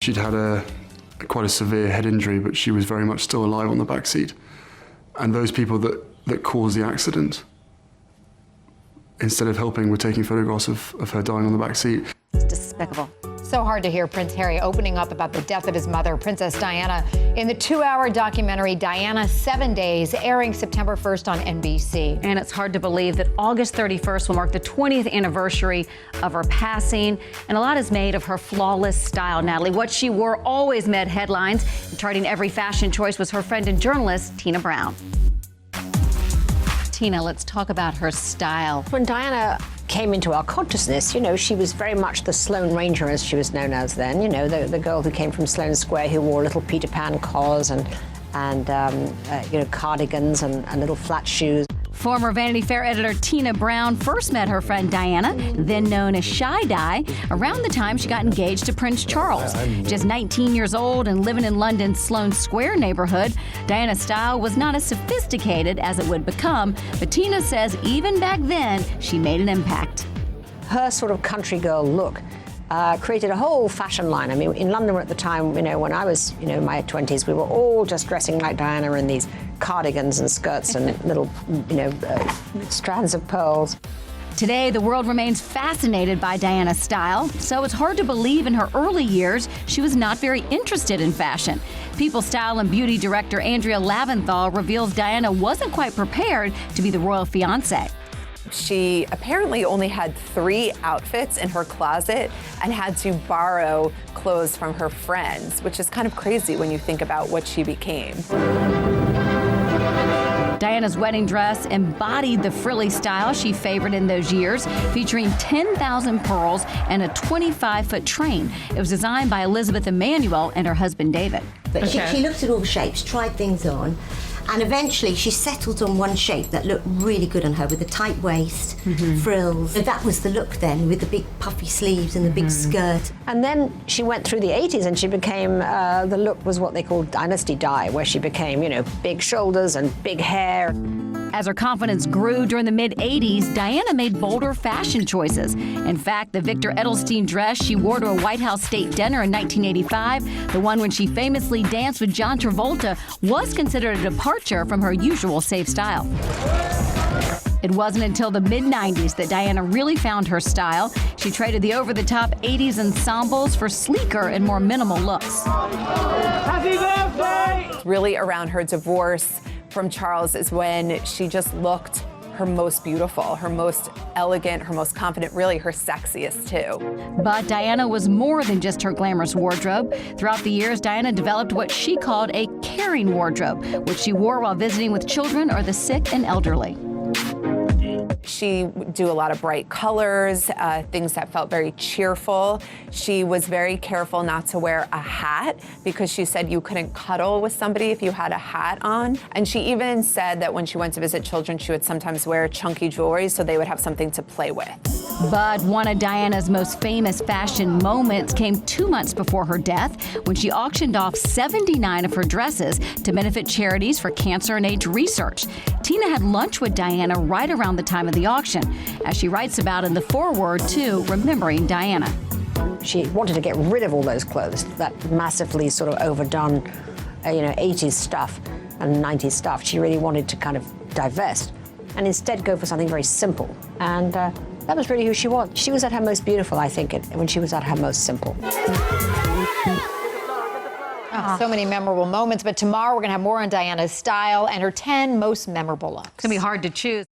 She'd had quite a severe head injury, but she was very much still alive on the back seat. And those people that caused the accident, instead of helping, were taking photographs of her dying on the back seat. It's despicable. So hard to hear Prince Harry opening up about the death of his mother, Princess Diana, in the 2-hour documentary Diana 7 Days, airing September 1st on NBC. And it's hard to believe that August 31st will mark the 20th anniversary of her passing. And a lot is made of her flawless style, Natalie. What she wore always made headlines. And charting every fashion choice was her friend and journalist, Tina Brown. Tina, let's talk about her style. When Diana came into our consciousness, you know, she was very much the Sloane Ranger, as she was known as then, you know, the girl who came from Sloane Square, who wore little Peter Pan collars and you know, cardigans and little flat shoes. Former Vanity Fair editor Tina Brown first met her friend Diana, then known as Shy Di, around the time she got engaged to Prince Charles. Just 19 years old and living in London's Sloane Square neighborhood, Diana's style was not as sophisticated as it would become, but Tina says even back then, she made an impact. Her sort of country girl look created a whole fashion line. I mean, in London at the time, you know, when I was, you know, in my 20s, we were all just dressing like Diana in these cardigans and skirts and little, you know, strands of pearls. Today, the world remains fascinated by Diana's style, so it's hard to believe in her early years she was not very interested in fashion. People Style and Beauty director Andrea Laventhal reveals Diana wasn't quite prepared to be the royal fiancée. She apparently only had 3 outfits in her closet and had to borrow clothes from her friends, which is kind of crazy when you think about what she became. Diana's wedding dress embodied the frilly style she favored in those years, featuring 10,000 pearls and a 25-foot train. It was designed by Elizabeth Emanuel and her husband David. But she looked at all the shapes, tried things on, and eventually she settled on one shape that looked really good on her, with a tight waist, frills. So that was the look then, with the big puffy sleeves and the big skirt. And then she went through the 80s and she became, the look was what they called Dynasty Di, where she became, you know, big shoulders and big hair. As her confidence grew during the mid-'80s, Diana made bolder fashion choices. In fact, the Victor Edelstein dress she wore to a White House state dinner in 1985, the one when she famously danced with John Travolta, was considered a departure from her usual safe style. It wasn't until the mid-'90s that Diana really found her style. She traded the over-the-top 80s ensembles for sleeker and more minimal looks. Happy birthday! Really around her divorce from Charles is when she just looked her most beautiful, her most elegant, her most confident, really her sexiest too. But Diana was more than just her glamorous wardrobe. Throughout the years, Diana developed what she called a caring wardrobe, which she wore while visiting with children or the sick and elderly. She would do a lot of bright colors, things that felt very cheerful. She was very careful not to wear a hat because she said you couldn't cuddle with somebody if you had a hat on. And she even said that when she went to visit children, she would sometimes wear chunky jewelry so they would have something to play with. But one of Diana's most famous fashion moments came 2 months before her death, when she auctioned off 79 of her dresses to benefit charities for cancer and AIDS research. Tina had lunch with Diana right around the time of the auction, as she writes about in the foreword to Remembering Diana. She wanted to get rid of all those clothes, that massively sort of overdone, you know, 80s stuff and 90s stuff. She really wanted to kind of divest and instead go for something very simple. And that was really who she was. She was at her most beautiful, I think, when she was at her most simple. Oh, so many memorable moments, but tomorrow we're going to have more on Diana's style and her 10 most memorable looks. It's going to be hard to choose.